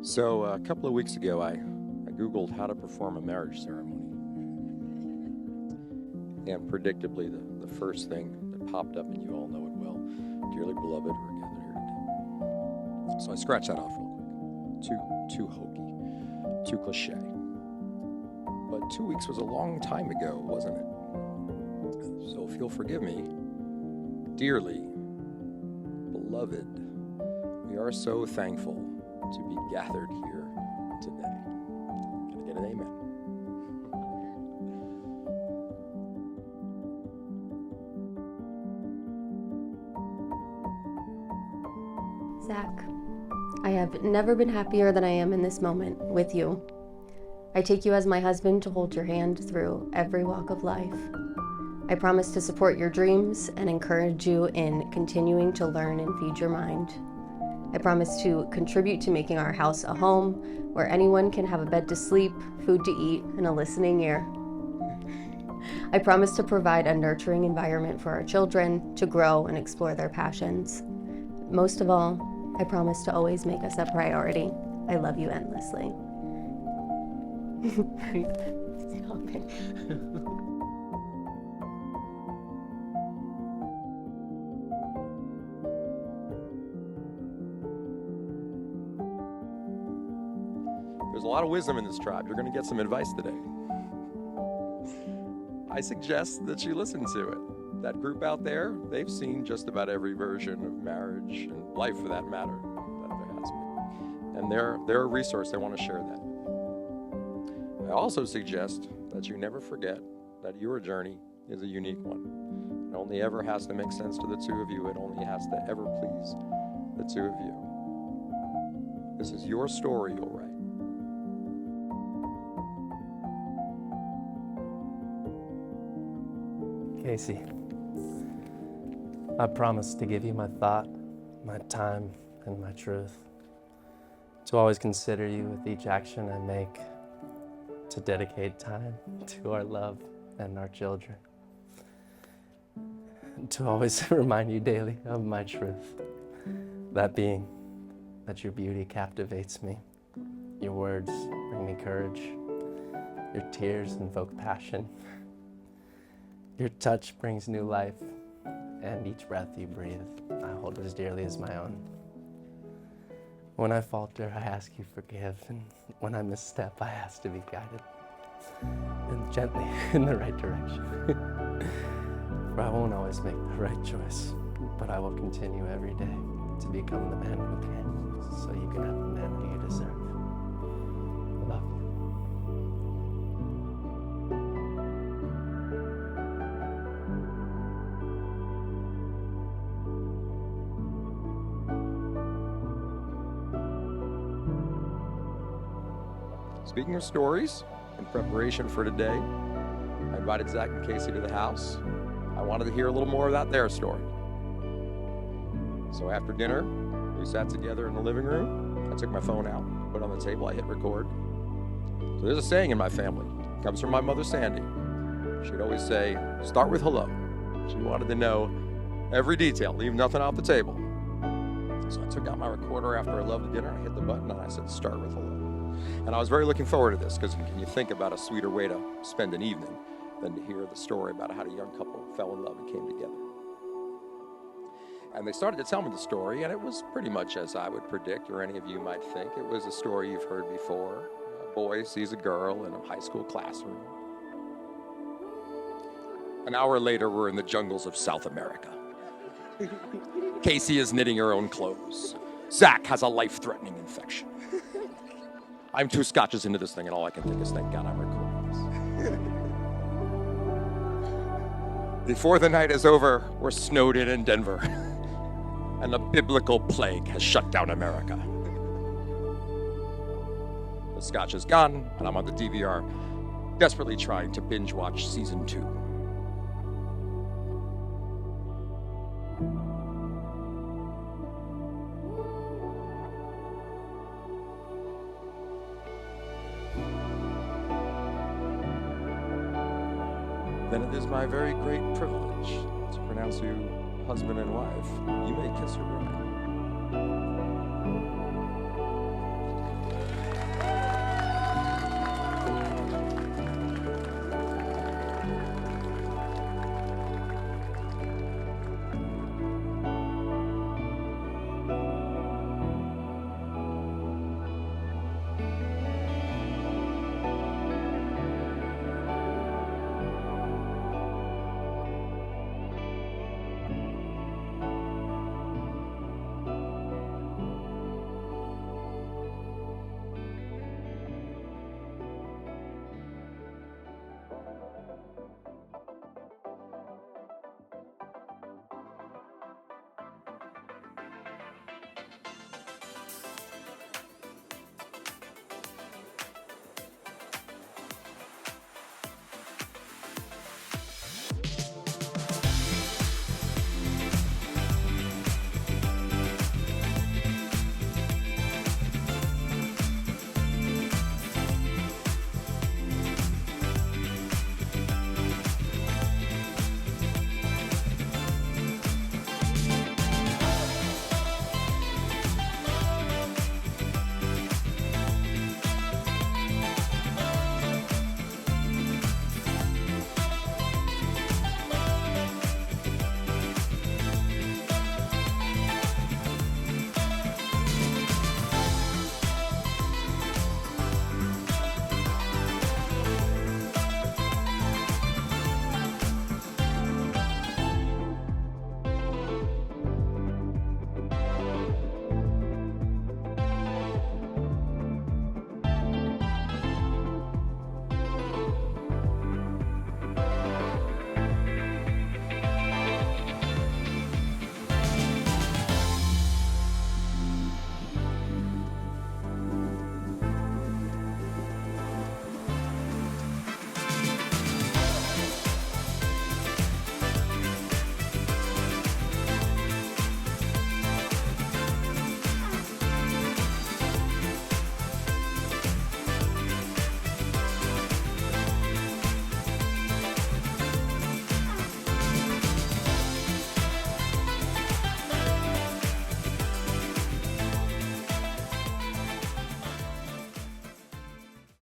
So a couple of weeks ago, I Googled how to perform a marriage ceremony. And predictably, the first thing that popped up, and you all know it well, dearly beloved, we're gathered here today. So I scratched that off real quick. Too hokey, too cliche. But 2 weeks was a long time ago, wasn't it? So if you'll forgive me, dearly beloved, we are so thankful to be gathered here today. Can I get an amen? Zach, I have never been happier than I am in this moment with you. I take you as my husband to hold your hand through every walk of life. I promise to support your dreams and encourage you in continuing to learn and feed your mind. I promise to contribute to making our house a home where anyone can have a bed to sleep, food to eat, and a listening ear. I promise to provide a nurturing environment for our children to grow and explore their passions. Most of all, I promise to always make us a priority. I love you endlessly. Stop it. There's a lot of wisdom in this tribe. You're going to get some advice today. I suggest that you listen to it. That group out there, they've seen just about every version of marriage and life for that matter that there has been. And they're a resource. They want to share that. I also suggest that you never forget that your journey is a unique one. It only ever has to make sense to the two of you. It only has to ever please the two of you. This is your story you'll write. Casey, I promise to give you my thought, my time, and my truth. To always consider you with each action I make. To dedicate time to our love and our children. To always remind you daily of my truth. That being, that your beauty captivates me. Your words bring me courage. Your tears invoke passion. Your touch brings new life, and each breath you breathe, I hold as dearly as my own. When I falter, I ask you forgive, and when I misstep, I ask to be guided, and gently in the right direction. For I won't always make the right choice, but I will continue every day to become the man who can, so you can have the man who you deserve. I love you. Speaking of stories, in preparation for today, I invited Zach and Casey to the house. I wanted to hear a little more about their story. So after dinner, we sat together in the living room. I took my phone out, put it on the table, I hit record. So there's a saying in my family. It comes from my mother, Sandy. She'd always say, start with hello. She wanted to know every detail, leave nothing off the table. So I took out my recorder after I loved the dinner, I hit the button, and I said, start with hello. And I was very looking forward to this, because can you think about a sweeter way to spend an evening than to hear the story about how a young couple fell in love and came together. And they started to tell me the story, and it was pretty much as I would predict, or any of you might think. It was a story you've heard before. A boy sees a girl in a high school classroom. An hour later, we're in the jungles of South America. Casey is knitting her own clothes. Zach has a life-threatening infection. I'm 2 scotches into this thing, and all I can think is, thank God I'm recording this. Before the night is over, we're snowed in Denver, and the biblical plague has shut down America. The scotch is gone, and I'm on the DVR, desperately trying to binge watch season 2. Then it is my very great privilege to pronounce you husband and wife. You may kiss your bride.